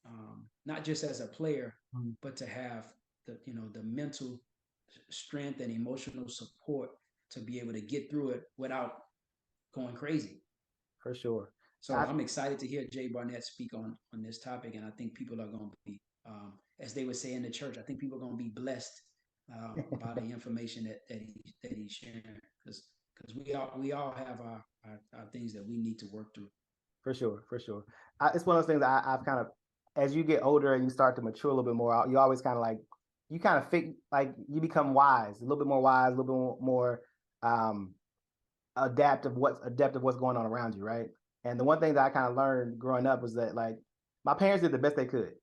not just as a player, but to have the mental strength and emotional support to be able to get through it without going crazy. For sure. So I'm excited to hear Jay Barnett speak on this topic, and I think people are going to be, as they would say in the church, I think people are going to be blessed by the information that he's sharing, because we all have our things that we need to work through. For sure, for sure. It's one of those things I've kind of, as you get older and you start to mature a little bit more, you always kind of like, you kind of think like you become wise, a little bit more wise, a little bit more adept of what's going on around you, right? And the one thing that I kind of learned growing up was that, like, my parents did the best they could,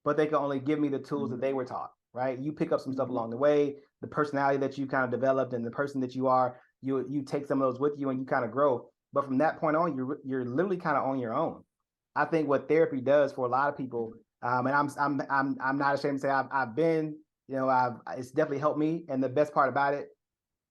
but they could only give me the tools that they were taught, right? You pick up some stuff along the way, the personality that you kind of developed and the person that you are, you take some of those with you and you kind of grow. But from that point on, you're literally kind of on your own. I think what therapy does for a lot of people, and I'm not ashamed to say I've been, it's definitely helped me. And the best part about it,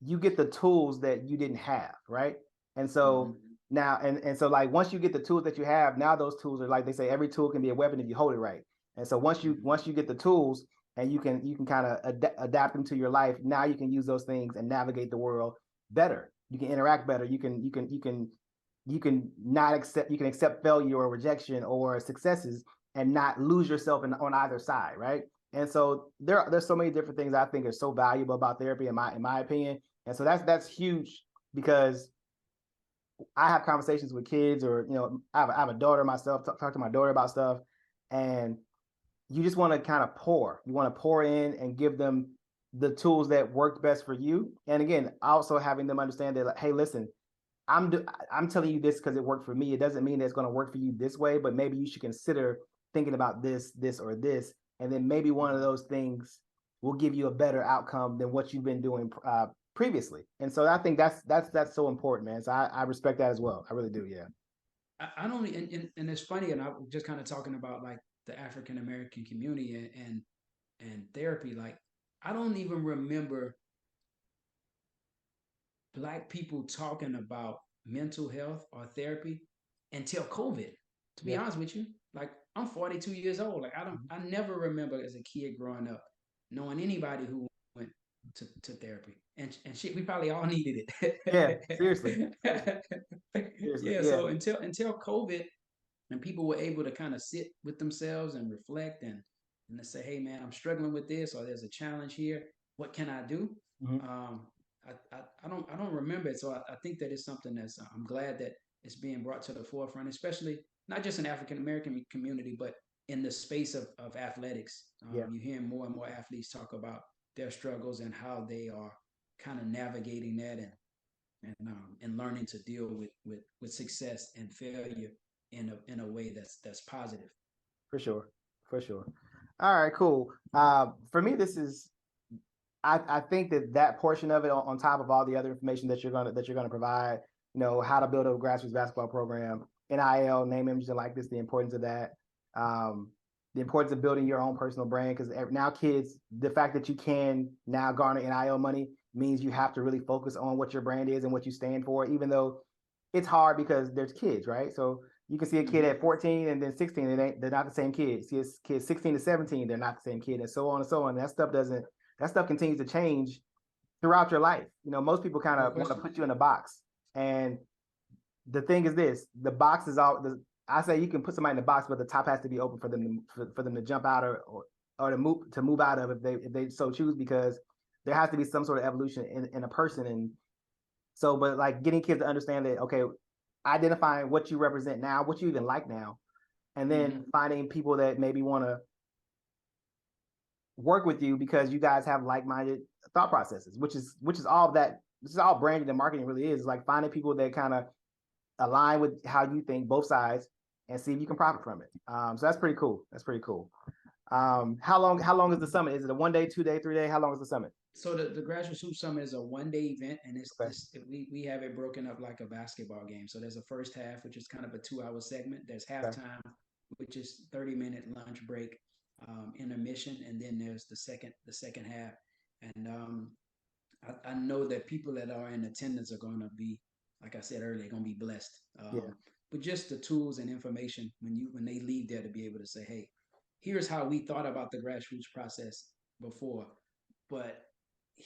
you get the tools that you didn't have, right? And so now, and so like once you get the tools that you have, now those tools are, like they say, every tool can be a weapon if you hold it right. And so once you get the tools and you can kind of adapt them to your life, now you can use those things and navigate the world better. You can interact better. You can accept failure or rejection or successes and not lose yourself on either side, right? And so there's so many different things I think are so valuable about therapy in my opinion. And so that's huge, because I have conversations with kids, or I have a daughter myself, talk to my daughter about stuff, and you just want to kind of you want to pour in and give them the tools that worked best for you. And again, also having them understand that, like, hey, listen, I'm telling you this because it worked for me. It doesn't mean that it's going to work for you this way, but maybe you should consider thinking about this, or this, and then maybe one of those things will give you a better outcome than what you've been doing previously. And so I think that's so important, man. So I respect that as well. I really do. Yeah. I don't, and it's funny, and I'm just kind of talking about like the African American community and therapy. Like, I don't even remember Black people talking about mental health or therapy until COVID. To be honest with you, like, I'm 42 years old. Like, I never remember as a kid growing up knowing anybody who went to therapy, and shit, we probably all needed it. Yeah, seriously. Seriously. Yeah. So until COVID, and people were able to kind of sit with themselves and reflect and to say, hey man, I'm struggling with this, or there's a challenge here. What can I do? I don't remember it. So I think that it's something that's, I'm glad that it's being brought to the forefront, especially not just in African American community, but in the space of athletics. You're hearing more and more athletes talk about their struggles and how they are kind of navigating that and learning to deal with success and failure in a way that's positive. For sure. All right, cool. For me, this is, I think that portion of it, on top of all the other information that you're gonna provide, how to build a grassroots basketball program, NIL, name, image, and likeness, the importance of that, the importance of building your own personal brand, because now kids, the fact that you can now garner NIL money means you have to really focus on what your brand is and what you stand for, even though it's hard because there's kids, right? So you can see a kid at 14 and then 16, they're not the same kid. See a kid 16 to 17, they're not the same kid, and so on and so on. That stuff continues to change throughout your life. Most people kind of want to put you in a box. And the thing is this, the box is I say you can put somebody in the box, but the top has to be open for them to jump out or to move out of if they so choose, because there has to be some sort of evolution in a person. And so, but like getting kids to understand that, okay, identifying what you represent now, what you even like now, and then finding people that maybe want to work with you because you guys have like-minded thought processes, which is all that, this is all branding and marketing really is like finding people that kind of align with how you think, both sides, and see if you can profit from it. So that's pretty cool. That's pretty cool. How long is the summit? Is it a 1 day, 2 day, 3 day? How long is the summit? So the Grassroots Hoop Summit is a 1 day event, and Okay. we have it broken up like a basketball game. So there's a first half, which is kind of a 2 hour segment. There's Okay. halftime, which is 30-minute lunch break, intermission, and then there's the second half. And I know that people that are in attendance are going to be, like I said earlier, going to be blessed. Yeah. But just the tools and information when they leave there to be able to say, hey, here's how we thought about the grassroots process before, but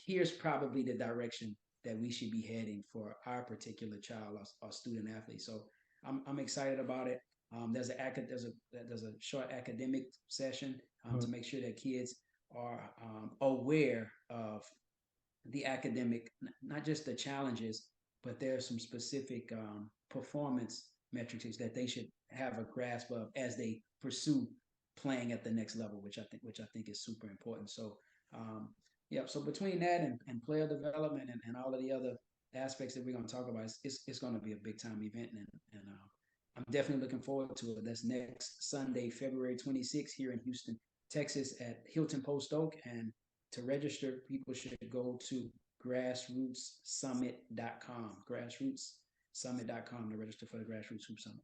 here's probably the direction that we should be heading for our particular child or student athlete. So I'm excited about it. There's a short academic session to make sure that kids are aware of the academic, not just the challenges, but there's some specific performance metrics that they should have a grasp of as they pursue playing at the next level, which I think is super important. So yeah, so between that and player development and all of the other aspects that we're going to talk about, it's going to be a big time event, and I'm definitely looking forward to it. That's next Sunday, February 26th, here in Houston, Texas, at Hilton Post Oak. And to register, people should go to grassrootssummit.com, grassrootssummit.com to register for the Grassroots Hoop Summit.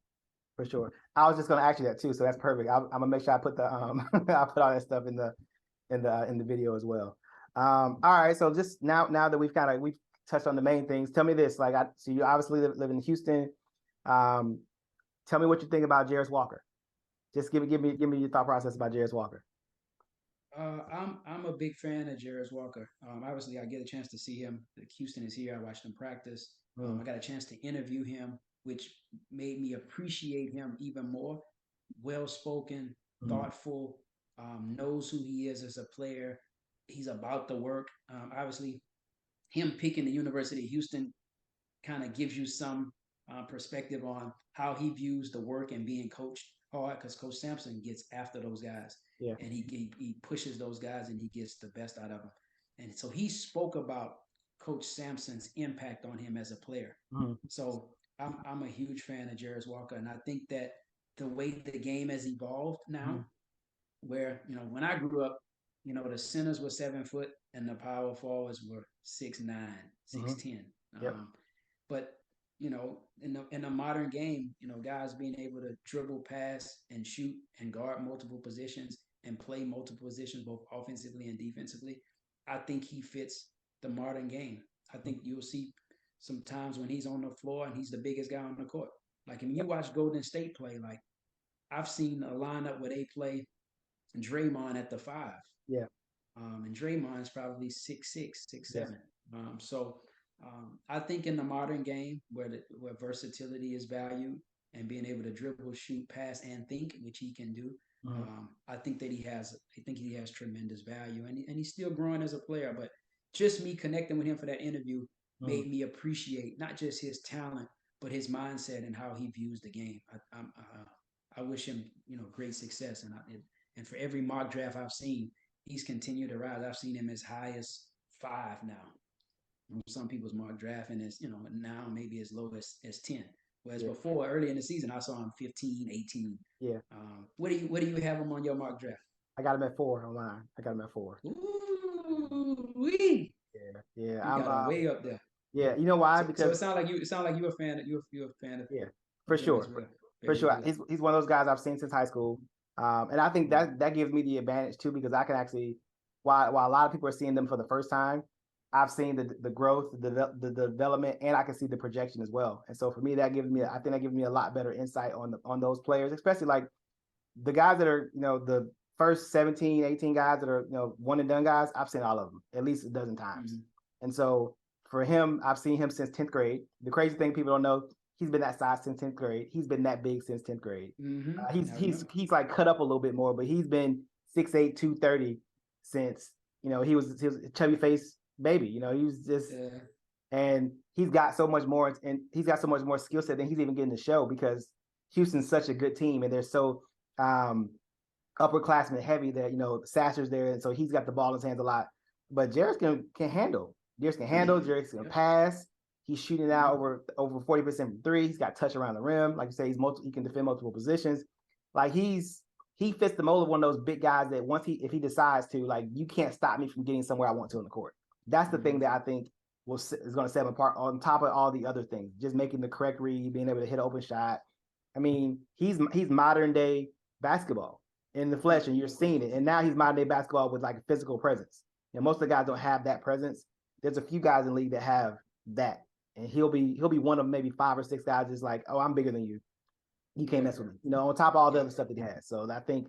For sure. I was just going to ask you that too, so that's perfect. I'm gonna make sure I put the I put all that stuff in the video as well. All right. So just now that we've touched on the main things, tell me this. Like, so you obviously live in Houston. Tell me what you think about Jarace Walker. Just give me your thought process about Jarace Walker. I'm a big fan of Jarace Walker. Obviously, I get a chance to see him. Houston is here. I watched him practice. I got a chance to interview him, which made me appreciate him even more. Well-spoken, thoughtful, knows who he is as a player. He's about the work. Obviously, him picking the University of Houston kind of gives you some perspective on how he views the work and being coached hard, because Coach Sampson gets after those guys. Yeah. And he pushes those guys and he gets the best out of them. And so he spoke about Coach Sampson's impact on him as a player. So I'm a huge fan of Jarace Walker, and I think that the way the game has evolved now, where when I grew up, the centers were 7 foot and the power forwards were 6'9", 6'10". Yep. But in the modern game, guys being able to dribble, pass, and shoot and guard multiple positions and play multiple positions, both offensively and defensively, I think he fits the modern game. I think you'll see some times when he's on the floor and he's the biggest guy on the court. Like, when you watch Golden State play, like, I've seen a lineup where they play Draymond at the 5. Yeah. And Draymond is probably 6'6", 6'7". So I think in the modern game, where versatility is valued and being able to dribble, shoot, pass, and think, which he can do, I think he has tremendous value, and he's still growing as a player. But just me connecting with him for that interview made me appreciate not just his talent, but his mindset and how he views the game. I wish him great success, and for every mock draft I've seen, he's continued to rise. I've seen him as high as 5 now. Some people's mock draft, and now maybe as low as 10. Whereas before, early in the season, I saw him 15, 18. Yeah. What do you have him on your mock draft? I got him at 4 on mine. I got him at 4. Ooh-wee. Yeah. You got him way up there. Yeah. You know why? So it sounds like you're a fan. You're a fan of. Yeah, for sure. Well. For sure. He's one of those guys I've seen since high school. And I think that gives me the advantage too, because I can actually, while a lot of people are seeing them for the first time, I've seen the growth, the development, and I can see the projection as well. And so for me, I think that gives me a lot better insight on those players, especially like the guys that are, the first 17, 18 guys that are, one and done guys. I've seen all of them at least a dozen times. And so for him, I've seen him since 10th grade. The crazy thing people don't know, he's been that size since 10th grade. He's been that big since 10th grade. He's like cut up a little bit more, but he's been 6'8", 230 since, he was chubby face baby. You know, he was just, Yeah. and he's got so much more, and he's got so much more skill set than he's even getting to show because Houston's such a good team, and they're so upperclassmen heavy that, you know, Sasser's there, and so he's got the ball in his hands a lot. But Jarris can handle. Jarris can handle. Jarris can pass. He's shooting out over 40% from three. He's got touch around the rim. Like you say, he can defend multiple positions. Like he fits the mold of one of those big guys that if he decides to, like, you can't stop me from getting somewhere I want to in the court. That's the thing that I think is going to set him apart on top of all the other things. Just making the correct read, being able to hit an open shot. I mean, he's modern day basketball in the flesh, and you're seeing it. And now he's modern day basketball with like a physical presence. You know, most of the guys don't have that presence. There's a few guys in the league that have that, and he'll be one of maybe 5 or 6 guys just like, oh, I'm bigger than you. You can't mess with me. You know, on top of all the other stuff that he has. So I think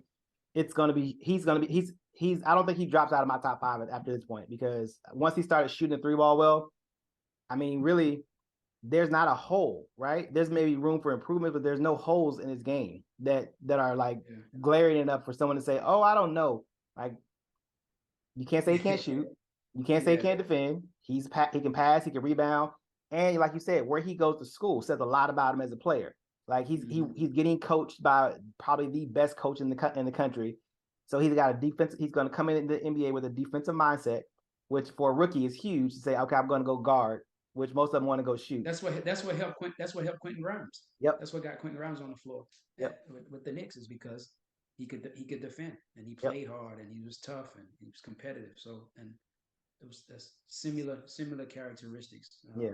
he's I don't think he drops out of my top 5 after this point, because once he started shooting the 3-ball well, I mean, really, there's not a hole, right? There's maybe room for improvement, but there's no holes in his game that are like glaring enough for someone to say, oh, I don't know. Like, you can't say he can't shoot. You can't say he can't defend. He can pass, he can rebound. And like you said, where he goes to school says a lot about him as a player. Like he's getting coached by probably the best coach in the country. So he's got a defense. He's going to come in the NBA with a defensive mindset, which for a rookie is huge to say, okay, I'm going to go guard, which most of them want to go shoot. That's what helped Quentin Grimes. Yep. That's what got Quentin Grimes on the floor. Yep. With the Knicks, is because he could defend, and he played hard, and he was tough, and he was competitive. So, and that's similar characteristics. Yeah,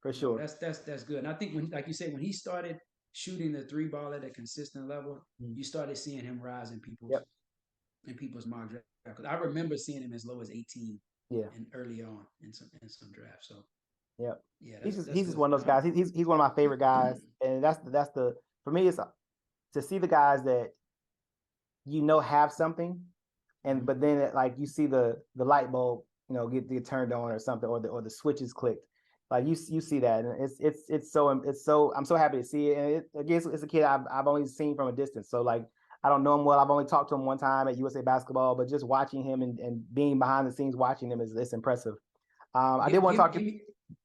for sure. That's good. And I think when, like you said, when he started shooting the 3-ball at a consistent level, you started seeing him rise in people's mock draft. Because I remember seeing him as low as 18. And early on in some drafts. So he's just one of those guys. He's one of my favorite guys, and that's the for me, it's to see the guys that have something, and but then like you see the light bulb get turned on or something, or the switch is clicked. Like you see that, and it's so I'm so happy to see it. And I guess it's a kid I've only seen from a distance, so like I don't know him well. I've only talked to him one time at USA Basketball, but just watching him and being behind the scenes watching him is impressive. I did want to talk to you.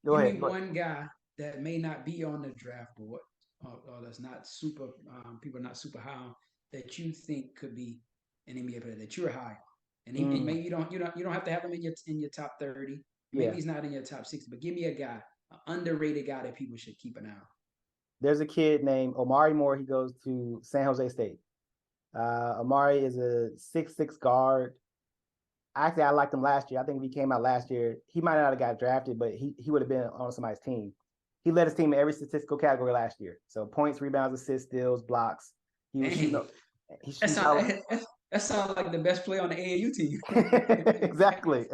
Go ahead. One guy that may not be on the draft board, or that's not super, people are not super high on, that you think could be an NBA player that you're high on, and maybe you don't have to have him in your top 30. Maybe he's not in your top 60, but give me a guy, an underrated guy that people should keep an eye on. There's a kid named Omari Moore. He goes to San Jose State. Omari is a 6'6" guard. Actually, I liked him last year. I think if he came out last year, he might not have got drafted, but he would have been on somebody's team. He led his team in every statistical category last year. So points, rebounds, assists, steals, blocks. He was shooting. That sounds like the best player on the AAU team. Exactly.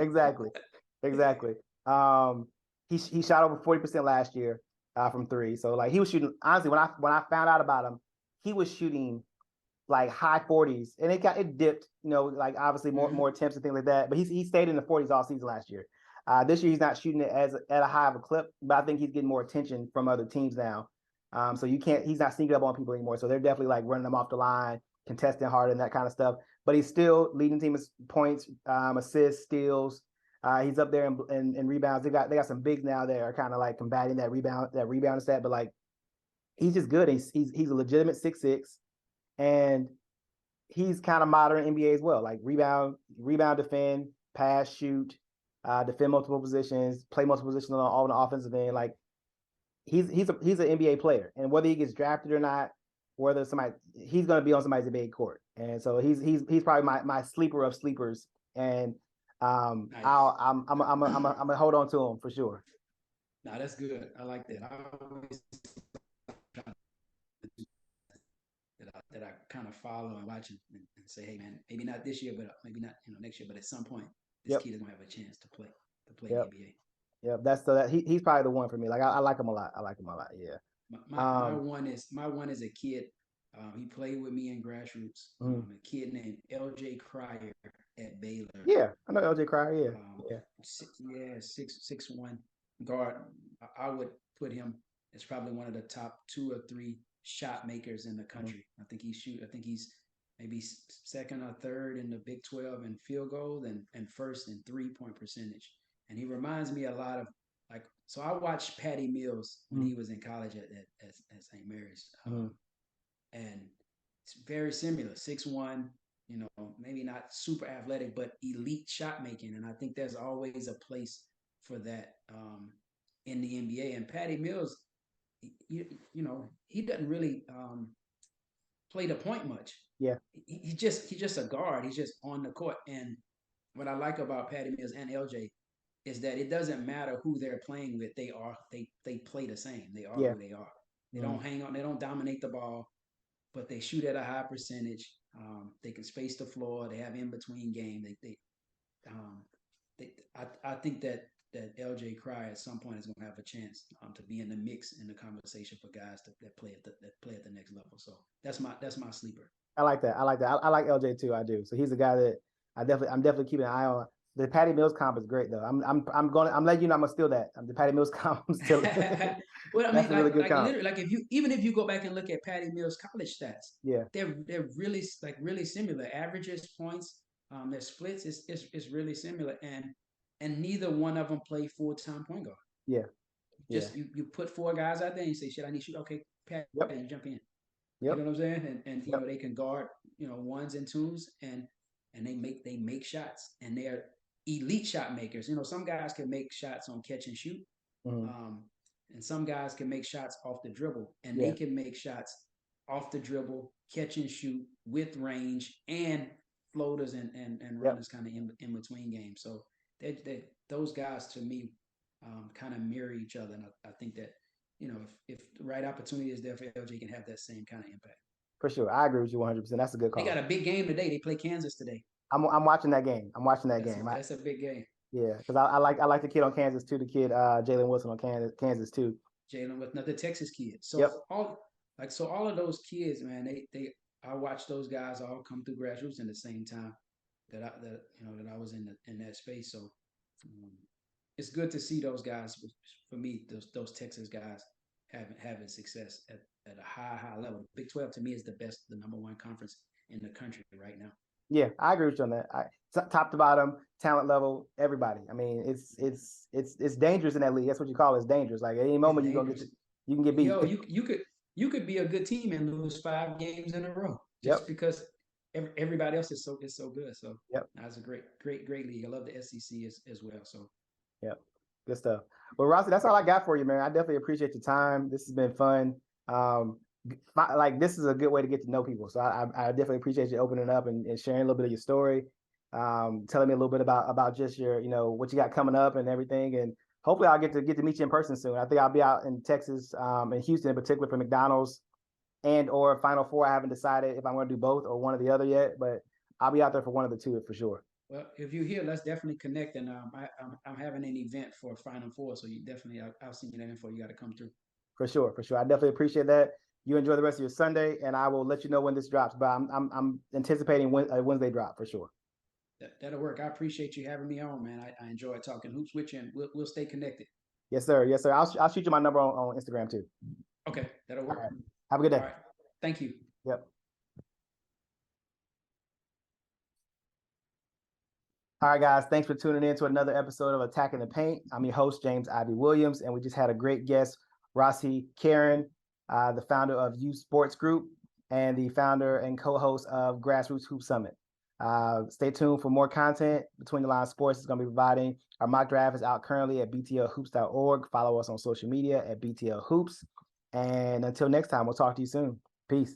He shot over 40% last year from 3. So like he was shooting. Honestly, when I found out about him, he was shooting like high 40s, and it dipped, like obviously more attempts and things like that. But he stayed in the 40s all season last year. This year he's not shooting it at a high of a clip, but I think he's getting more attention from other teams now. So he's not sneaking up on people anymore. So they're definitely like running him off the line, contesting hard and that kind of stuff. But he's still leading the team with points, assists, steals. He's up there in rebounds. They got some bigs now that are kind of like combating that rebound stat. But like he's just good. He's a legitimate 6'6". And he's kind of modern NBA as well, like rebound, defend, pass, shoot, defend multiple positions, play multiple positions on the offensive end. Like he's an NBA player, and whether he gets drafted or not, he's going to be on somebody's NBA court. And so he's probably my sleeper of sleepers. And I'm gonna hold on to him for sure. No, that's good. I like that. That I kind of follow and watch and say, hey man, maybe not this year, but maybe not next year, but at some point this kid is gonna have a chance to play NBA. Yep, he's probably the one for me. Like I like him a lot. Yeah. My one is a kid. He played with me in Grassroots. A kid named LJ Cryer at Baylor. Yeah, I know LJ Cryer. Yeah. 6'1" guard. I would put him as probably one of the top 2 or 3 shot makers in the country. I think he's maybe second or third in the Big 12 in field goal and first in 3-point percentage. and he reminds me a lot of like. So I watched Patty Mills when he was in college at St. Mary's, and it's very similar. 6'1", maybe not super athletic, but elite shot making, and I think there's always a place for that in the NBA. And Patty Mills, he doesn't really play the point much. Yeah. He's just a guard. He's just on the court. And what I like about Patty Mills and LJ is that it doesn't matter who they're playing with. They play the same. They are who they are. They don't hang on. They don't dominate the ball, but they shoot at a high percentage. They can space the floor. They have in between game. I think that LJ Cry at some point is going to have a chance to be in the mix in the conversation for guys that play at the next level. So that's my sleeper. I like that. I like LJ too. I do. So he's a guy that I'm definitely keeping an eye on. The Patty Mills comp is great though. I'm letting you know I'm gonna steal that. The Patty Mills comp. I'm still. Well, I mean, that's a really good comp. Literally, like even if you go back and look at Patty Mills' college stats, yeah, they're really similar. Averages, points, their splits is really similar, and neither one of them play full-time point guard. Yeah. Just you put four guys out there and you say, shit, I need you. Okay, Pat, you jump in. Yep. You know what I'm saying? And they can guard, ones and twos and they make shots and they're elite shot makers. Some guys can make shots on catch and shoot. And some guys can make shots off the dribble. And they can make shots off the dribble, catch and shoot with range and floaters and runners kind of in between games. So those guys to me kind of mirror each other, and I think that if the right opportunity is there for LJ, can have that same kind of impact. For sure, I agree with you 100%. That's a good call. They got a big game today. They play Kansas today. I'm watching that game. That's a big game. Yeah, because I like the kid on Kansas too. The kid Jalen Wilson on Kansas too. Jalen with another Texas kid. So all of those kids, man, I watched those guys all come through Grassroots in the same time that I was in that space. So it's good to see those guys. For me, those Texas guys having success at a high level. Big 12 to me is the number one conference in the country right now. Yeah, I agree with you on that. Top to bottom, talent level, everybody. I mean, it's dangerous in that league. That's what you call it. It's dangerous. Like at any moment you can get beat. Yo, you could be a good team and lose 5 games in a row just because everybody else is so good. So that's a great league. I love the SEC as well. So good stuff. Well, Rhossi, that's all I got for you, man. I definitely appreciate your time. This has been fun. This is a good way to get to know people. So I definitely appreciate you opening up and sharing a little bit of your story, telling me a little bit about just your, what you got coming up and everything. And hopefully I'll get to meet you in person soon. I think I'll be out in Texas, in Houston in particular for McDonald's and or Final Four. I haven't decided if I'm going to do both or one or the other yet, but I'll be out there for one of the two for sure. Well, if you're here, let's definitely connect. And I'm having an event for Final Four, so you definitely I'll send you that info. You got to come through. For sure. I definitely appreciate that. You enjoy the rest of your Sunday, and I will let you know when this drops. But I'm anticipating a Wednesday drop for sure. That'll work. I appreciate you having me on, man. I enjoy talking hoops with you, and we'll stay connected. Yes, sir. I'll shoot you my number on Instagram too. Okay, that'll work. Right. Have a good day. All right. Thank you. Yep. All right, guys. Thanks for tuning in to another episode of Attacking the Paint. I'm your host, James Ivy Williams, and we just had a great guest, Rhossi Carron, the founder of Youth Sports Group and the founder and co-host of Grassroots Hoop Summit. Stay tuned for more content. Between the Lines Sports is going to be providing. Our mock draft is out currently at btlhoops.org. Follow us on social media at BTL Hoops. And until next time, we'll talk to you soon. Peace.